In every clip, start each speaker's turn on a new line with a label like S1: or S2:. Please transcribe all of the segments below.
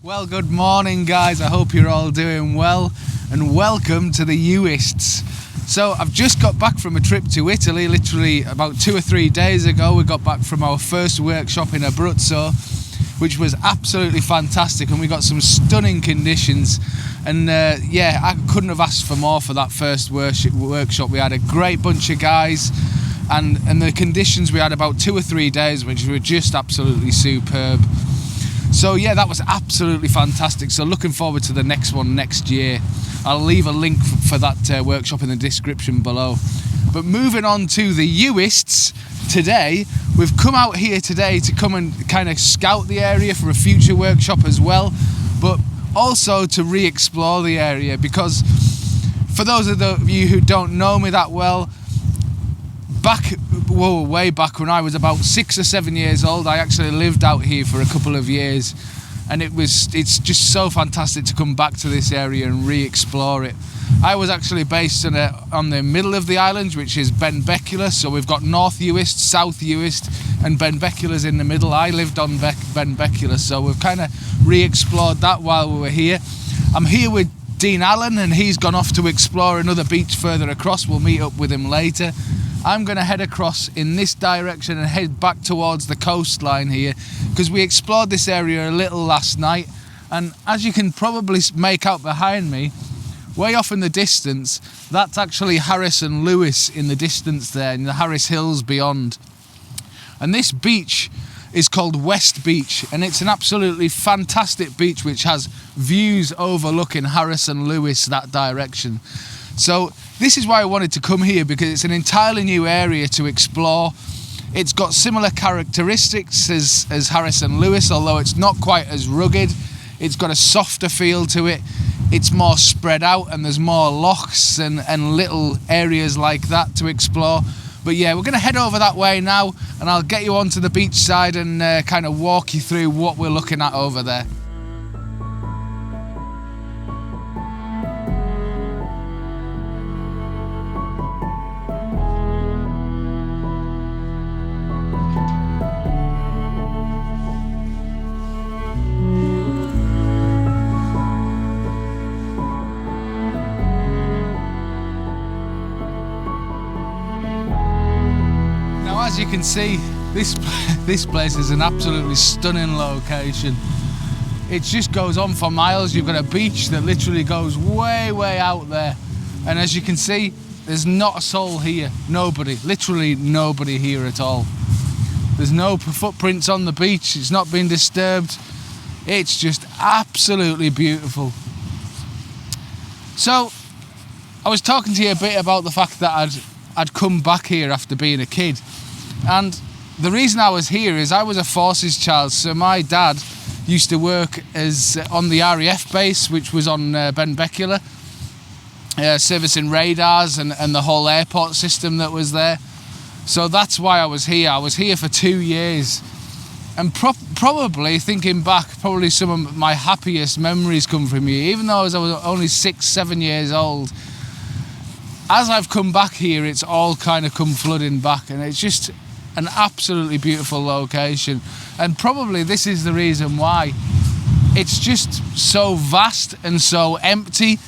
S1: Well, good morning guys, I hope you're all doing well and welcome to the Uists. So I've just got back from a trip to Italy, literally about 2 or 3 days ago. We got back from our first workshop in Abruzzo, which was absolutely fantastic, and we got some stunning conditions, and yeah, I couldn't have asked for more for that first workshop. We had a great bunch of guys, and the conditions we had about 2 or 3 days which were just absolutely superb. So yeah, that was absolutely fantastic. So looking forward to the next one next year. I'll leave a link for that workshop in the description below. But moving on to the Uists today, we've come out here today to come and kind of scout the area for a future workshop as well, but also to re-explore the area, because for those of you who don't know me that well, way back when I was about 6 or 7 years old, I actually lived out here for a couple of years, and it's just so fantastic to come back to this area and re-explore it. I was actually based on the middle of the island, which is Benbecula, so we've got North Uist, South Uist, and Benbecula's in the middle. I lived on Benbecula, so we've kind of re-explored that while we were here. I'm here with Dean Allen, and he's gone off to explore another beach further across. We'll meet up with him later. I'm going to head across in this direction and head back towards the coastline here, because we explored this area a little last night, and as you can probably make out behind me, way off in the distance, that's actually Harris and Lewis in the distance there, in the Harris Hills beyond. And this beach is called West Beach, and it's an absolutely fantastic beach which has views overlooking Harris and Lewis that direction. So this is why I wanted to come here, because it's an entirely new area to explore. It's got similar characteristics as Harris and Lewis, although it's not quite as rugged. It's got a softer feel to it. It's more spread out, and there's more lochs and little areas like that to explore. But yeah, we're going to head over that way now, and I'll get you onto the beach side and kind of walk you through what we're looking at over there. As you can see, this place is an absolutely stunning location. It just goes on for miles. You've got a beach that literally goes way out there, and as you can see, there's not a soul here. Nobody, literally nobody here at all. There's no footprints on the beach. It's not been disturbed. It's just absolutely beautiful. So I was talking to you a bit about the fact that I'd come back here after being a kid. And the reason I was here is I was a forces child, so my dad used to work on the RAF base, which was on Benbecula, servicing radars and the whole airport system that was there. So that's why I was here. I was here for 2 years, and probably thinking back, probably some of my happiest memories come from here, even though I was only 6, 7 years old. As I've come back here, it's all kind of come flooding back, and it's just an absolutely beautiful location. And probably this is the reason why. It's just so vast and so empty.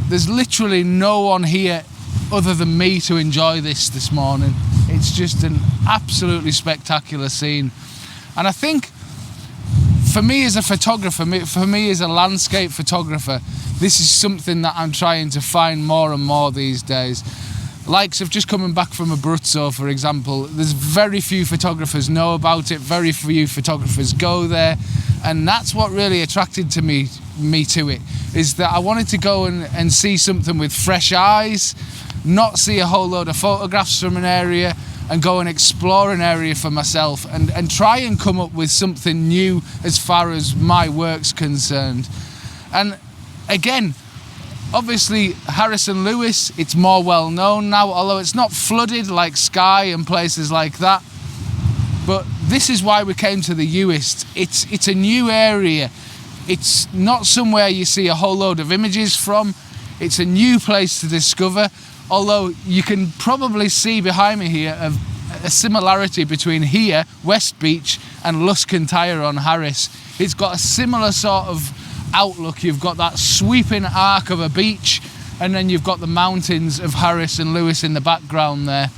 S1: There's literally no one here other than me to enjoy this morning. It's just an absolutely spectacular scene. And I think for me as a photographer, for me as a landscape photographer, this is something that I'm trying to find more and more these days. Likes of just coming back from Abruzzo, for example, there's very few photographers know about it, very few photographers go there, and that's what really attracted to me to it, is that I wanted to go and see something with fresh eyes, not see a whole load of photographs from an area, and go and explore an area for myself, and try and come up with something new as far as my work's concerned. And again, obviously Harris and Lewis, it's more well known now, although it's not flooded like Skye and places like that. But this is why we came to the Uist. It's a new area. It's not somewhere you see a whole load of images from. It's a new place to discover, although you can probably see behind me here a similarity between here, West Beach, and Luscantire on Harris. it's got a similar sort of outlook. You've got that sweeping arc of a beach, and then you've got the mountains of Harris and Lewis in the background there.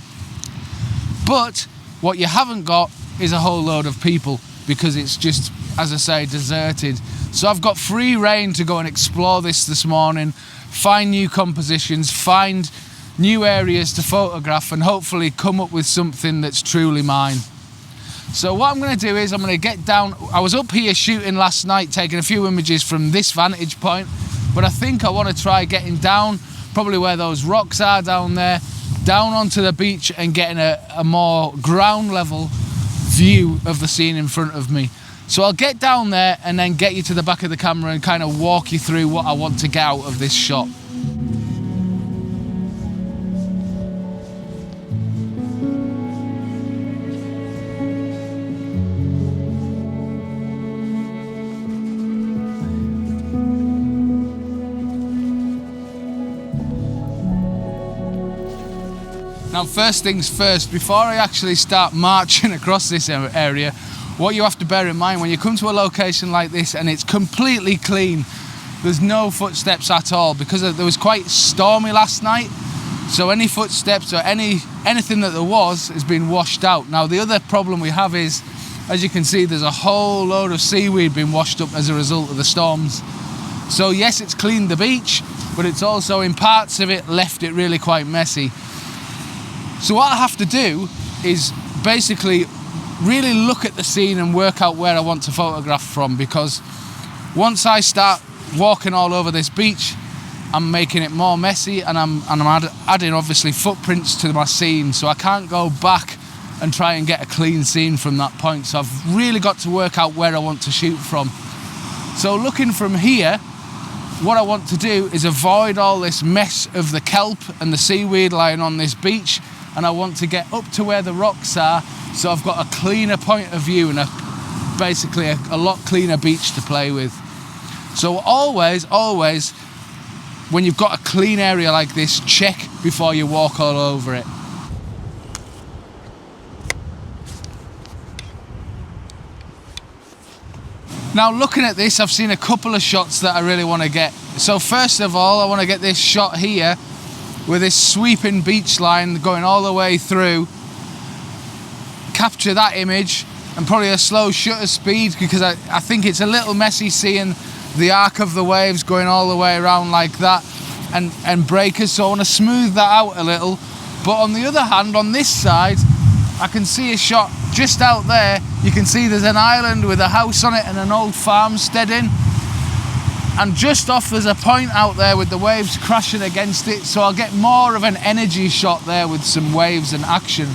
S1: But what you haven't got is a whole load of people, because it's just, as I say, deserted. So I've got free rein to go and explore this morning, find new compositions, find new areas to photograph, and hopefully come up with something that's truly mine. So what I'm going to do is I'm going to get down. I was up here shooting last night, taking a few images from this vantage point, but I think I want to try getting down, probably where those rocks are down there, down onto the beach and getting a more ground level view of the scene in front of me. So I'll get down there and then get you to the back of the camera and kind of walk you through what I want to get out of this shot. Now, first things first, before I actually start marching across this area, what you have to bear in mind when you come to a location like this and it's completely clean, there's no footsteps at all, because there was quite stormy last night, so any footsteps or anything that there was has been washed out. Now, the other problem we have is, as you can see, there's a whole load of seaweed being washed up as a result of the storms. So yes, it's cleaned the beach, but it's also, in parts of it, left it really quite messy. So what I have to do is basically really look at the scene and work out where I want to photograph from, because once I start walking all over this beach, I'm making it more messy, and I'm adding obviously footprints to my scene, so I can't go back and try and get a clean scene from that point. So I've really got to work out where I want to shoot from. So looking from here, what I want to do is avoid all this mess of the kelp and the seaweed lying on this beach, and I want to get up to where the rocks are, so I've got a cleaner point of view and basically a lot cleaner beach to play with. So always, when you've got a clean area like this, check before you walk all over it. Now, looking at this, I've seen a couple of shots that I really want to get. So first of all, I want to get this shot here with this sweeping beach line going all the way through. Capture that image, and probably a slow shutter speed, because I think it's a little messy seeing the arc of the waves going all the way around like that, and breakers, so I want to smooth that out a little. But on the other hand, on this side, I can see a shot just out there. You can see there's an island with a house on it and an old farmstead in, and just off there's a point out there with the waves crashing against it, so I'll get more of an energy shot there with some waves and action.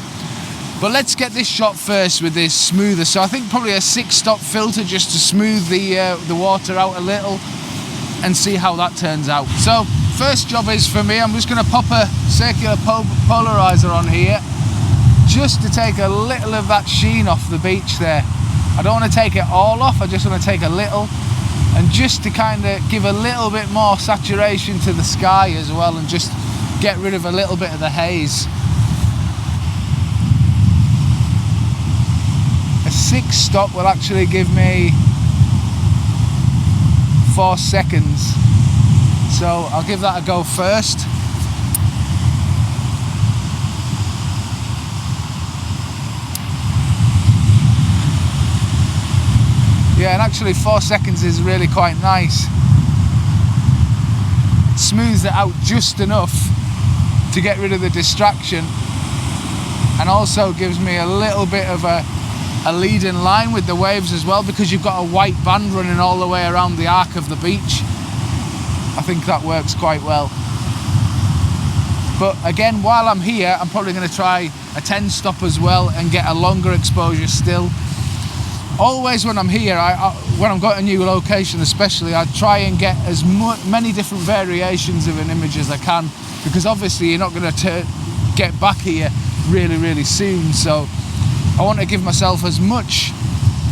S1: But let's get this shot first with this smoother. So I think probably a 6-stop filter just to smooth the water out a little and see how that turns out. So first job is for me, I'm just going to pop a circular polarizer on here just to take a little of that sheen off the beach there. I don't want to take it all off, I just want to take a little, and just to kind of give a little bit more saturation to the sky as well, and just get rid of a little bit of the haze. A 6-stop will actually give me 4 seconds, so I'll give that a go first. Yeah, and actually 4 seconds is really quite nice. It smooths it out just enough to get rid of the distraction, and also gives me a little bit of a lead-in line with the waves as well, because you've got a white band running all the way around the arc of the beach. I think that works quite well. But again, while I'm here, I'm probably going to try a 10-stop as well and get a longer exposure still. Always when I'm here, when I've got a new location especially, I try and get as many different variations of an image as I can, because obviously you're not going to get back here really soon, so I want to give myself as much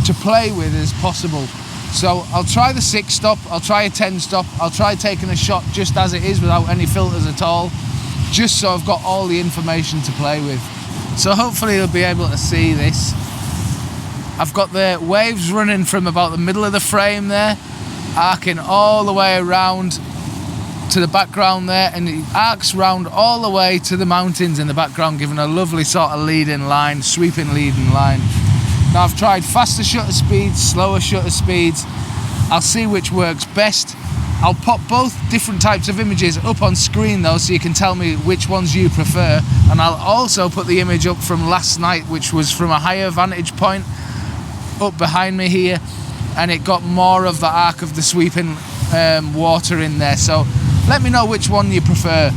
S1: to play with as possible. So I'll try the 6-stop, I'll try a 10-stop, I'll try taking a shot just as it is without any filters at all, just so I've got all the information to play with. So hopefully you'll be able to see this. I've got the waves running from about the middle of the frame there, arcing all the way around to the background there, and it arcs round all the way to the mountains in the background, giving a lovely sort of leading line, sweeping leading line. Now I've tried faster shutter speeds, slower shutter speeds. I'll see which works best. I'll pop both different types of images up on screen though, so you can tell me which ones you prefer, and I'll also put the image up from last night, which was from a higher vantage point up behind me here, and it got more of the arc of the sweeping water in there. So let me know which one you prefer.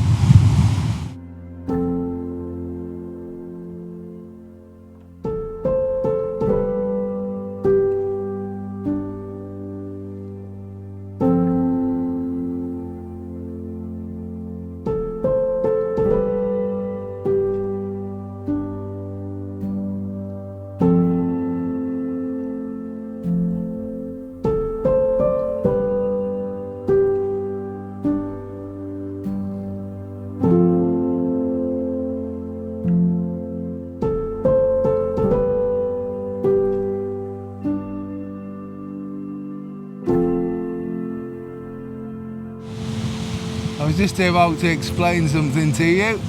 S1: I was just about to explain something to you,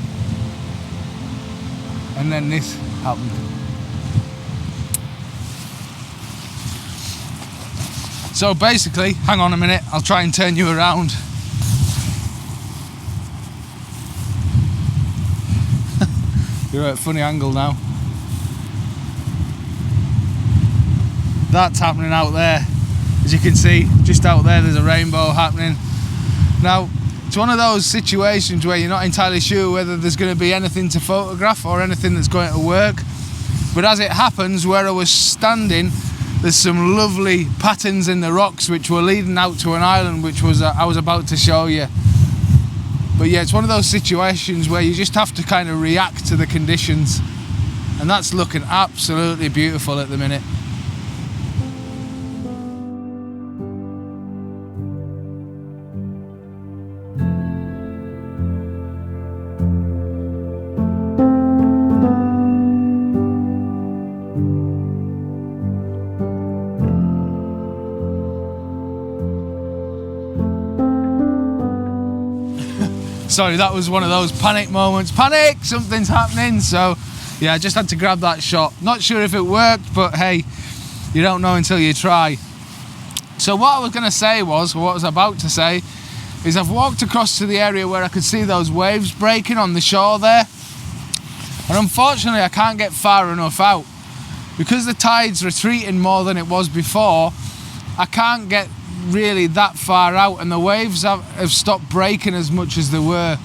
S1: and then this happened. So basically, hang on a minute, I'll try and turn you around. You're at a funny angle now. That's happening out there. As you can see, just out there, there's a rainbow happening. Now, it's one of those situations where you're not entirely sure whether there's going to be anything to photograph or anything that's going to work. But as it happens, where I was standing, there's some lovely patterns in the rocks which were leading out to an island which was I was about to show you. But yeah, it's one of those situations where you just have to kind of react to the conditions, and that's looking absolutely beautiful at the minute. Sorry, that was one of those panic moments. Panic! Something's happening. So, yeah, I just had to grab that shot. Not sure if it worked, but hey, you don't know until you try. So what I was going to say was, or what I was about to say, is I've walked across to the area where I could see those waves breaking on the shore there. And unfortunately, I can't get far enough out. Because the tide's retreating more than it was before, I can't get really that far out, and the waves have stopped breaking as much as they were.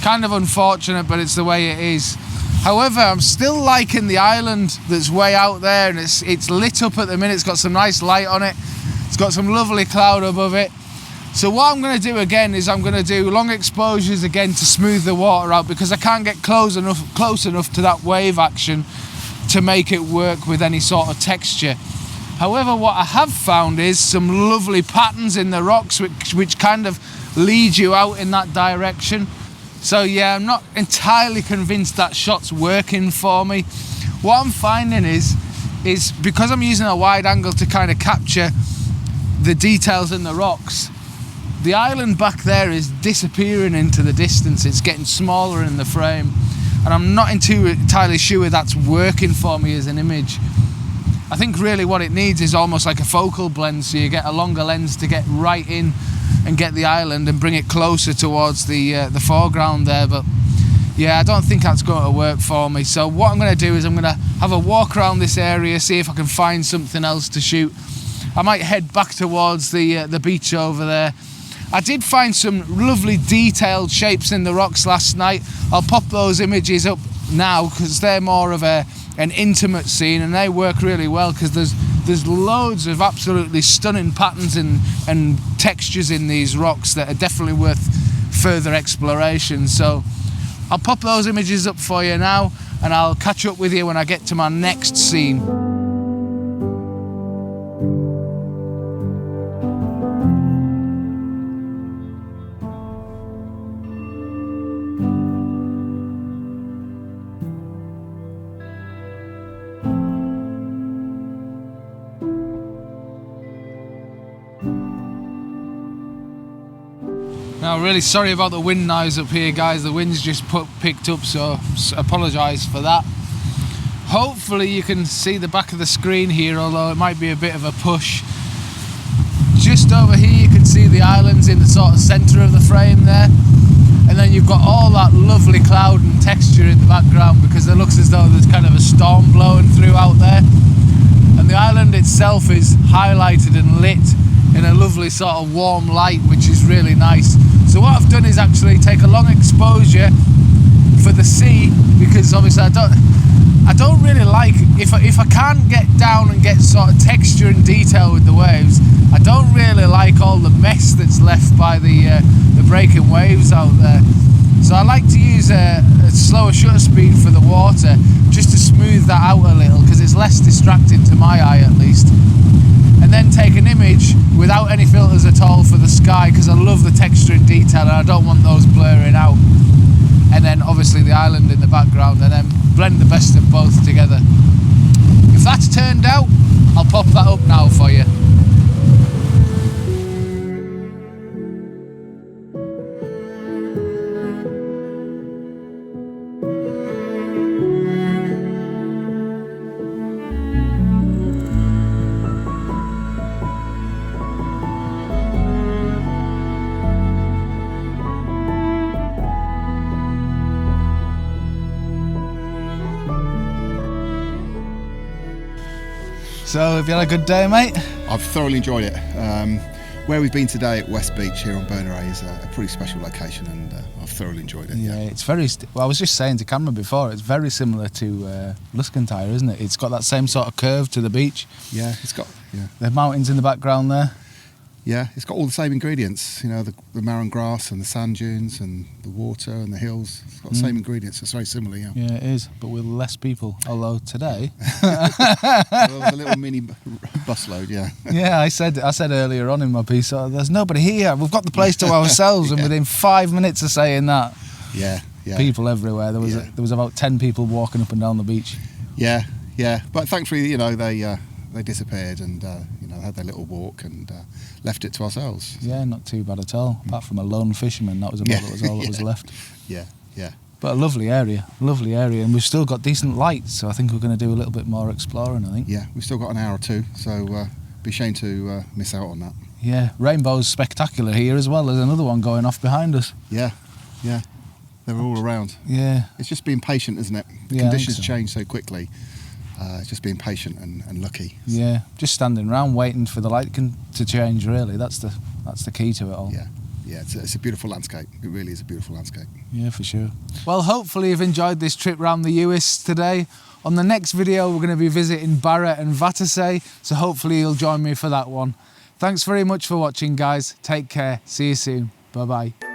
S1: Kind of unfortunate, but it's the way it is. However, I'm still liking the island that's way out there, and it's lit up at the minute. It's got some nice light on it. It's got some lovely cloud above it. So what I'm going to do again is I'm going to do long exposures again to smooth the water out, because I can't get close enough to that wave action to make it work with any sort of texture. However, what I have found is some lovely patterns in the rocks which kind of lead you out in that direction. So yeah, I'm not entirely convinced that shot's working for me. What I'm finding is because I'm using a wide angle to kind of capture the details in the rocks, the island back there is disappearing into the distance. It's getting smaller in the frame, and I'm not entirely sure that's working for me as an image. I think really what it needs is almost like a focal blend, so you get a longer lens to get right in and get the island and bring it closer towards the foreground there. But yeah, I don't think that's going to work for me. So what I'm going to do is I'm going to have a walk around this area, see if I can find something else to shoot. I might head back towards the beach over there. I did find some lovely detailed shapes in the rocks last night. I'll pop those images up now because they're more of an intimate scene, and they work really well because there's loads of absolutely stunning patterns and textures in these rocks that are definitely worth further exploration. So I'll pop those images up for you now, and I'll catch up with you when I get to my next scene. really sorry about the wind noise up here, guys. The wind's just picked up, so apologise for that. Hopefully you can see the back of the screen here, although it might be a bit of a push. Just over here you can see the islands in the sort of centre of the frame there. And then you've got all that lovely cloud and texture in the background, because it looks as though there's kind of a storm blowing through out there. And the island itself is highlighted and lit in a lovely sort of warm light, which is really nice. So what I've done is actually take a long exposure for the sea, because obviously I don't really like, if I can't get down and get sort of texture and detail with the waves, I don't really like all the mess that's left by the breaking waves out there. So I like to use a slower shutter speed for the water, just to smooth that out a little, because it's less distracting to my eye at least. And then take an image without any filters at all for the sky, because I love the texture and detail and I don't want those blurring out. And then obviously the island in the background, and then blend the best of both together. If that's turned out, I'll pop that up now for you. So, have you had a good day, mate?
S2: I've thoroughly enjoyed it. Where we've been today at West Beach here on Berneray is a pretty special location, and I've thoroughly enjoyed it.
S1: Yeah, it's very. Well, I was just saying to Cameron before, it's very similar to Luscantire, isn't it? It's got that same sort of curve to the beach.
S2: Yeah, it's got
S1: the mountains in the background there.
S2: Yeah, it's got all the same ingredients. You know, the marron grass and the sand dunes and the water and the hills. It's got the same ingredients. It's very similar. Yeah.
S1: Yeah, it is, but with less people. Although today,
S2: a little mini busload. Yeah.
S1: Yeah, I said earlier on in my piece, there's nobody here. We've got the place to ourselves, and within 5 minutes of saying that, people everywhere. There was about 10 people walking up and down the beach.
S2: Yeah. But thankfully, you know, they disappeared and had their little walk and left it to ourselves.
S1: Yeah, not too bad at all. Apart from a lone fisherman, that was about all that was left.
S2: Yeah.
S1: But a lovely area, and we've still got decent light, so I think we're going to do a little bit more exploring, I think.
S2: Yeah, we've still got an hour or two, so be a shame to miss out on that.
S1: Yeah, Rainbow's spectacular here as well. There's another one going off behind us.
S2: Yeah, they're all around.
S1: Yeah.
S2: It's just being patient, isn't it? Conditions change so quickly. It's just being patient and lucky.
S1: Yeah, just standing around waiting for the light to change, really. That's the key to it all.
S2: Yeah, it's a beautiful landscape. It really is a beautiful landscape.
S1: Yeah, for sure. Well, hopefully you've enjoyed this trip around the Uist today. On the next video, we're going to be visiting Barra and Vatersay, so hopefully you'll join me for that one. Thanks very much for watching, guys. Take care. See you soon. Bye-bye.